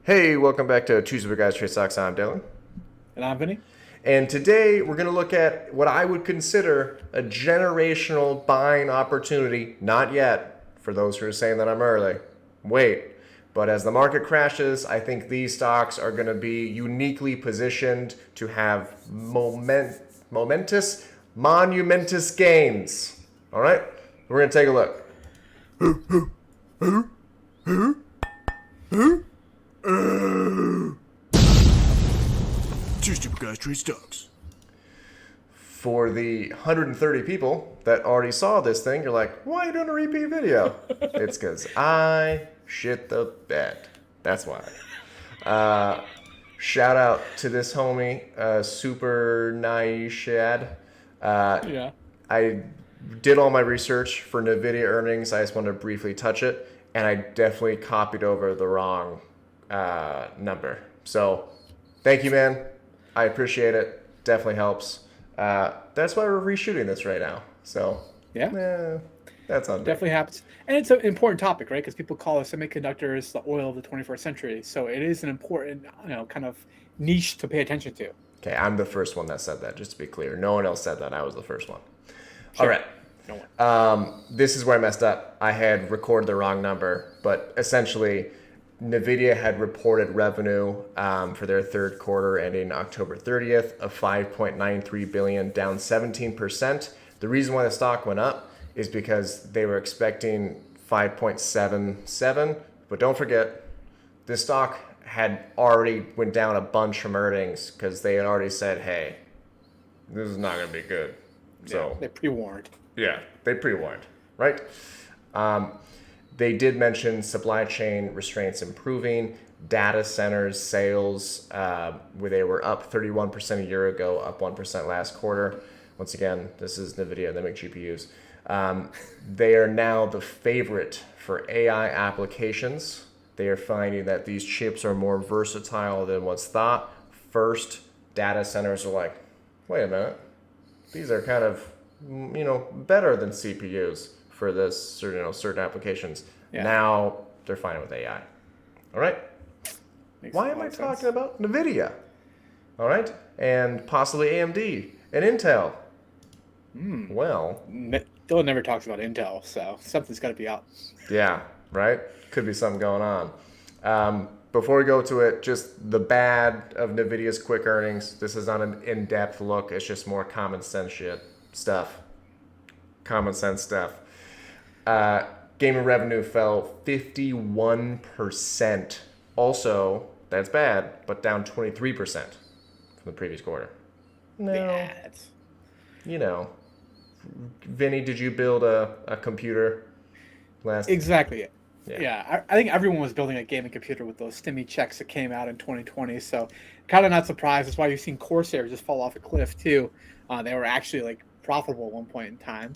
Hey, welcome back to Tuesday with Guys Trade Stocks. I'm Dylan. And I'm Vinny. And today we're going to look at what I would consider a generational buying opportunity. Not yet, for those who are saying that I'm early. Wait. But as the market crashes, I think these stocks are going to be uniquely positioned to have momentous gains. All right? We're going to take a look. Tuesday with Guys Trade Stocks. For the 130 people that already saw this thing, you're like, why are you doing a repeat video? It's because I shit the bed. That's why. Shout out to this homie, Super Naishad. Yeah. I did all my research for Nvidia earnings. I just wanted to briefly touch it, and I definitely copied over the wrong number. So thank you, man. I appreciate it. Definitely helps. That's why we're reshooting this right now. So Yeah. that's on me. Definitely happens. And it's an important topic, right? Because people call semiconductors the oil of the 21st century. So it is an important, kind of niche to pay attention to. Okay, I'm the first one that said that, just to be clear. No one else said that. I was the first one. Sure. All right. No one. This is where I messed up. I had recorded the wrong number, but essentially, Nvidia had reported revenue for their third quarter ending October 30th of $5.93 billion, down 17%. The reason why the stock went up is because they were expecting 5.77, but don't forget, this stock had already went down a bunch from earnings because they had already said, hey, this is not going to be good. So They pre-warned. yeah, they pre-warned, right? They did mention supply chain restraints improving, data centers sales, where they were up 31% a year ago, up 1% last quarter. Once again, this is Nvidia, they make GPUs. They are now the favorite for AI applications. They are finding that these chips are more versatile than what's thought. First, data centers are like, wait a minute, these are kind of, better than CPUs for this certain applications. Yeah. Now they're fine with AI. All right. Makes Why a am lot I of talking sense. about Nvidia? All right, and possibly AMD and Intel. Well, Dylan never talks about Intel, so something's got to be out. yeah, right. Could be something going on. Before we go to it, just the bad of Nvidia's quick earnings. This is not an in-depth look. It's just more common sense stuff. Common sense stuff. Gaming revenue fell 51%. Also, that's bad, but down 23% from the previous quarter. No, Yeah. It's... you know. Vinny, did you build a computer last? Exactly. Yeah. Yeah, I think everyone was building a gaming computer with those STEMI checks that came out in 2020. So, kind of not surprised. That's why you've seen Corsair just fall off a cliff too. They were actually like profitable at one point in time.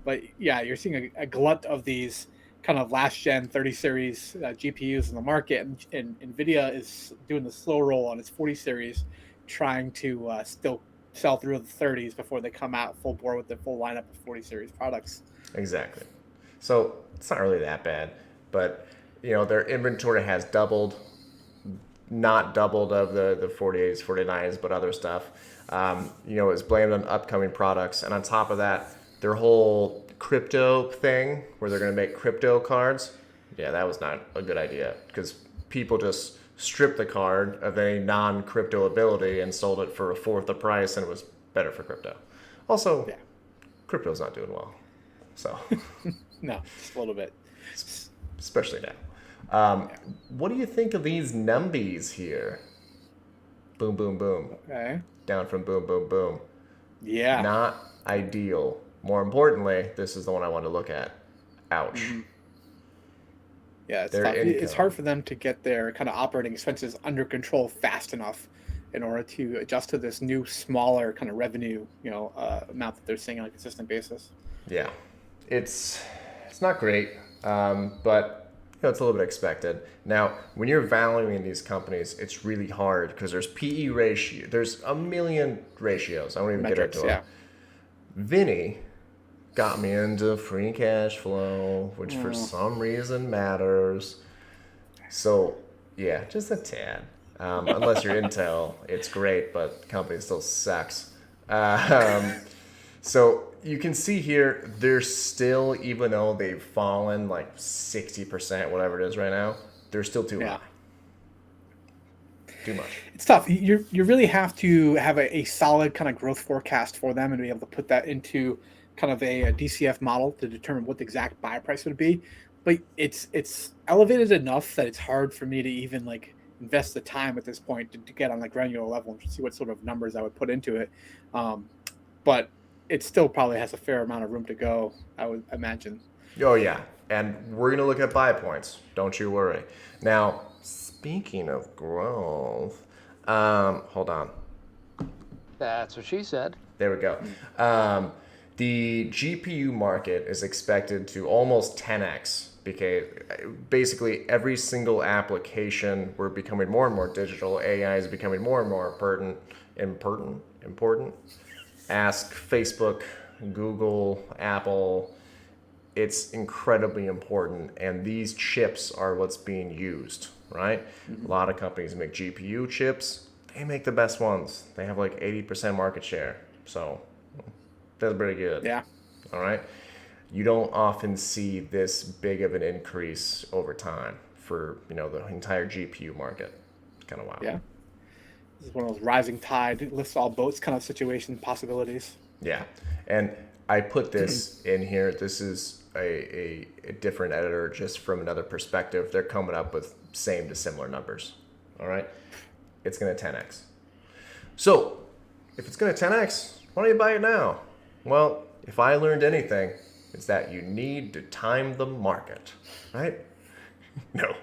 But yeah, you're seeing a glut of these kind of last gen 30 series GPUs in the market, and Nvidia is doing the slow roll on its 40 series, trying to still sell through the 30s before they come out full bore with the full lineup of 40 series products. Exactly. So it's not really that bad, but their inventory has doubled, not doubled of the 48s, 49s, but other stuff. It's blamed on upcoming products, and on top of that, their whole crypto thing where they're going to make crypto cards. Yeah, that was not a good idea because people just stripped the card of any non-crypto ability and sold it for a fourth the price, and it was better for crypto. Also, Yeah. crypto's not doing well, so No, just a little bit. especially now. What do you think of these numbies here? Boom, boom, boom. Okay. Down from boom, boom, boom. Yeah. Not ideal. More importantly, this is the one I want to look at. Ouch. Yeah, it's Their tough. It's income. hard for them to get their kind of operating expenses under control fast enough in order to adjust to this new, smaller kind of revenue, amount that they're seeing on a consistent basis. Yeah, it's not great, but it's a little bit expected. Now, when you're valuing these companies, it's really hard because there's PE ratio. There's a million ratios. I won't even get Metrics, into yeah. them. Vinny got me into free cash flow, which for some reason matters. So Yeah, just a tad. Unless you're Intel, it's great, but the company still sucks. Um, so you can see here, they're still, even though they've fallen like 60%, whatever it is right now, they're still too Yeah. high. Too much. It's tough. You really have to have a solid kind of growth forecast for them and be able to put that into kind of a DCF model to determine what the exact buy price would be. But it's elevated enough that it's hard for me to even like invest the time at this point to get on the granular level and see what sort of numbers I would put into it. But it still probably has a fair amount of room to go, I would imagine. Oh, yeah. And we're going to look at buy points. Don't you worry. Now, speaking of growth, hold on. That's what she said. There we go. The GPU market is expected to almost 10x because basically every single application, we're becoming more and more digital. AI is becoming more and more important. Ask Facebook, Google, Apple. It's incredibly important, and these chips are what's being used, right? A lot of companies make GPU chips. They make the best ones. They have like 80% market share. So that's pretty good. Yeah. All right. You don't often see this big of an increase over time for, the entire GPU market. It's kind of wild. Yeah. This is one of those rising tide lifts all boats kind of situation possibilities. Yeah. And I put this in here. This is a different editor just from another perspective. They're coming up with same to similar numbers. All right. It's going to 10x. So if it's going to 10x, why don't you buy it now? Well, if I learned anything, it's that you need to time the market, right? No,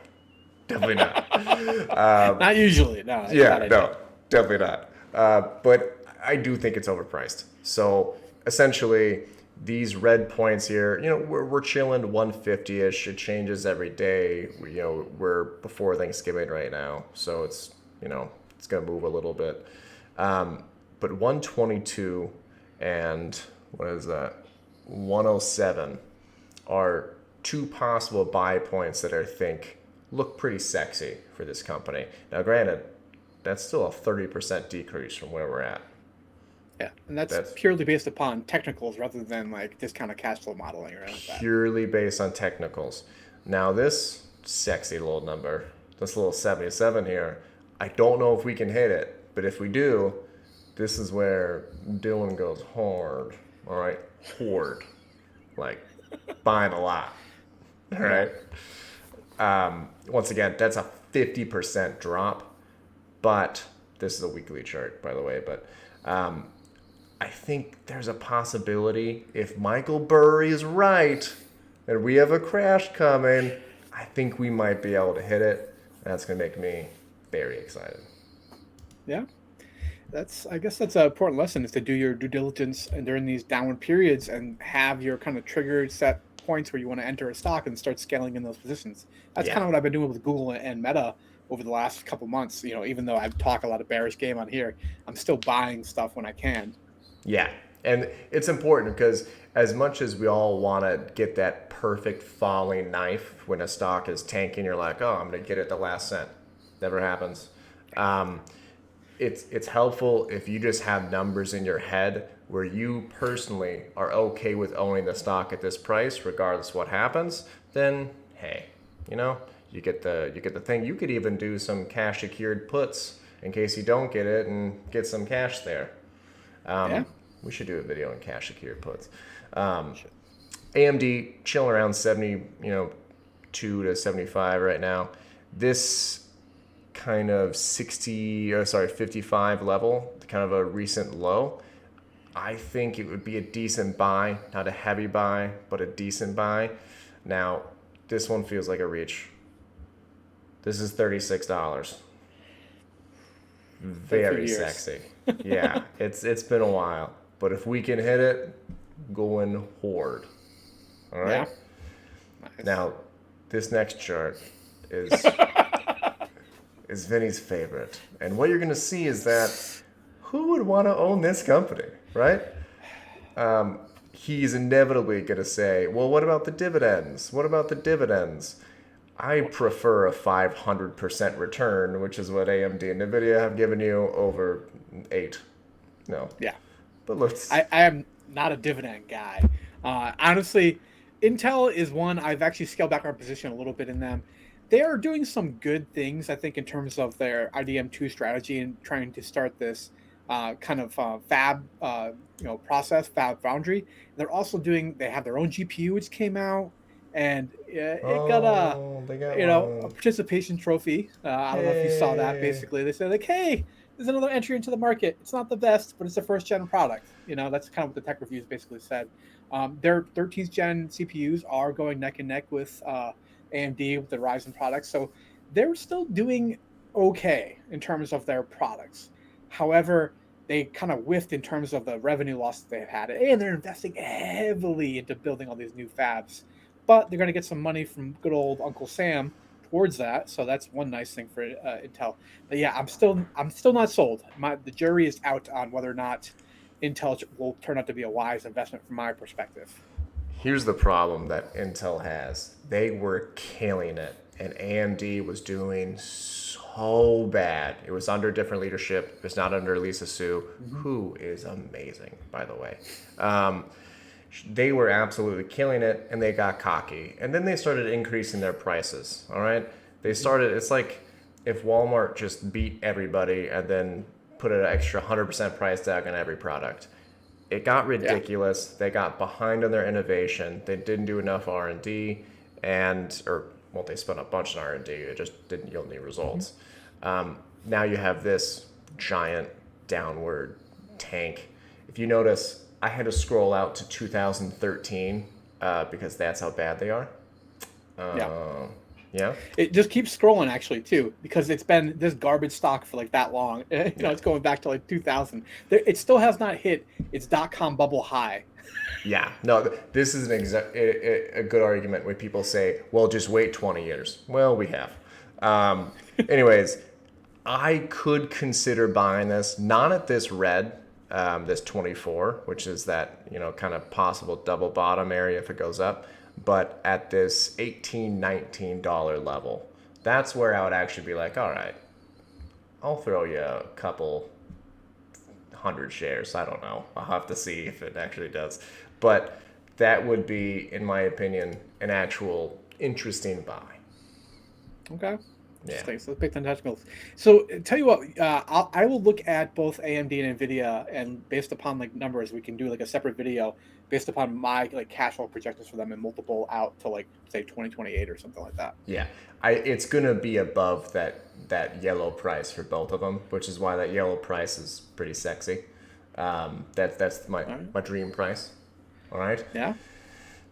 definitely not. Not usually, no. Yeah, no, definitely not. But I do think it's overpriced. So essentially, these red points here, we're chilling 150-ish. It changes every day. We're before Thanksgiving right now, so it's it's gonna move a little bit. But 122 and what is that? 107 are two possible buy points that I think look pretty sexy for this company. Now, granted, that's still a 30% decrease from where we're at. Yeah, and that's purely based upon technicals rather than like discounted cash flow modeling or anything like that. Purely based on technicals. Now, this sexy little number, this little 77 here, I don't know if we can hit it, but if we do, this is where Dylan goes hard. All right, hard, like buying a lot. All right. Once again, that's a 50% drop, but this is a weekly chart, by the way. But I think there's a possibility if Michael Burry is right and we have a crash coming, I think we might be able to hit it. That's gonna make me very excited. Yeah. I guess that's an important lesson is to do your due diligence and during these downward periods and have your kind of triggered set points where you want to enter a stock and start scaling in those positions. That's kind of what I've been doing with Google and Meta over the last couple months. Even though I talk a lot of bearish game on here, I'm still buying stuff when I can. Yeah. And it's important because as much as we all want to get that perfect falling knife when a stock is tanking, you're like, oh, I'm going to get it the last cent. Never happens. It's helpful if you just have numbers in your head where you personally are okay with owning the stock at this price, regardless of what happens. Then, hey, you get the thing. You could even do some cash secured puts in case you don't get it and get some cash there. We should do a video on cash secured puts. AMD chilling around 72 to 75 right now. This kind of 55 level, kind of a recent low. I think it would be a decent buy, not a heavy buy, but a decent buy. Now, this one feels like a reach. This is $36. Very sexy. Yeah, it's been a while. But if we can hit it, going hard. All right? Yeah. Nice. Now, this next chart is is Vinny's favorite. And what you're going to see is that who would want to own this company, right? He's inevitably going to say, well, what about the dividends? What about the dividends? I prefer a 500% return, which is what AMD and Nvidia have given you, over 8. No, Yeah. but let's. I am not a dividend guy. Honestly, Intel is one I've actually scaled back our position a little bit in them. They are doing some good things, I think, in terms of their IDM2 strategy and trying to start this kind of fab, process, fab foundry. They're also doing. They have their own GPU, which came out, and it got They got a one. participation trophy. I don't know if you saw that. Hey. Basically, they said like, "Hey, there's another entry into the market. It's not the best, but it's a first gen product." That's kind of what the tech reviews basically said. Their 13th gen CPUs are going neck and neck with AMD with the Ryzen products, so they're still doing okay in terms of their products. However, they kind of whiffed in terms of the revenue loss that they've had, and they're investing heavily into building all these new fabs. But they're going to get some money from good old Uncle Sam towards that, so that's one nice thing for Intel. But yeah, I'm still not sold. The jury is out on whether or not Intel will turn out to be a wise investment from my perspective. Here's the problem that Intel has. They were killing it, and AMD was doing so bad. It was under different leadership. It was not under Lisa Su, Mm-hmm. who is amazing, by the way. They were absolutely killing it, and they got cocky. And then they started increasing their prices, all right? It's like if Walmart just beat everybody and then put an extra 100% price tag on every product. It got ridiculous. They got behind on their innovation. They didn't do enough R&D, they spent a bunch on R&D. It just didn't yield any results. Now you have this giant downward tank. If you notice, I had to scroll out to 2013 because that's how bad they are. Yeah. Yeah. It just keeps scrolling actually too, because it's been this garbage stock for like that long. It's going back to like 2000. It still has not hit its dot-com bubble high. Yeah, no, this is a good argument when people say, well, just wait 20 years. Well, we have. Anyways, I could consider buying this, not at this red, this 24, which is that, kind of possible double bottom area if it goes up, but at this $18, $19 level. That's where I would actually be like, all right, I'll throw you a couple 100 shares. I don't know. I'll have to see if it actually does. But that would be, in my opinion, an actual interesting buy. Okay. Yeah. So let's pick 10 technicals. So tell you what, I will look at both AMD and Nvidia, and based upon like numbers, we can do like a separate video based upon my like cash flow projections for them and multiple out to like say 2028 or something like that. Yeah. It's going to be above that yellow price for both of them, which is why that yellow price is pretty sexy. That's my dream price. All right. Yeah.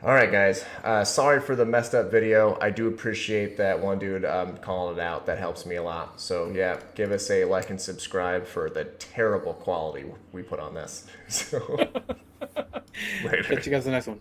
All right, guys. Sorry for the messed up video. I do appreciate that one dude calling it out. That helps me a lot. So yeah, give us a like and subscribe for the terrible quality we put on this. So later. Catch you guys in the next one.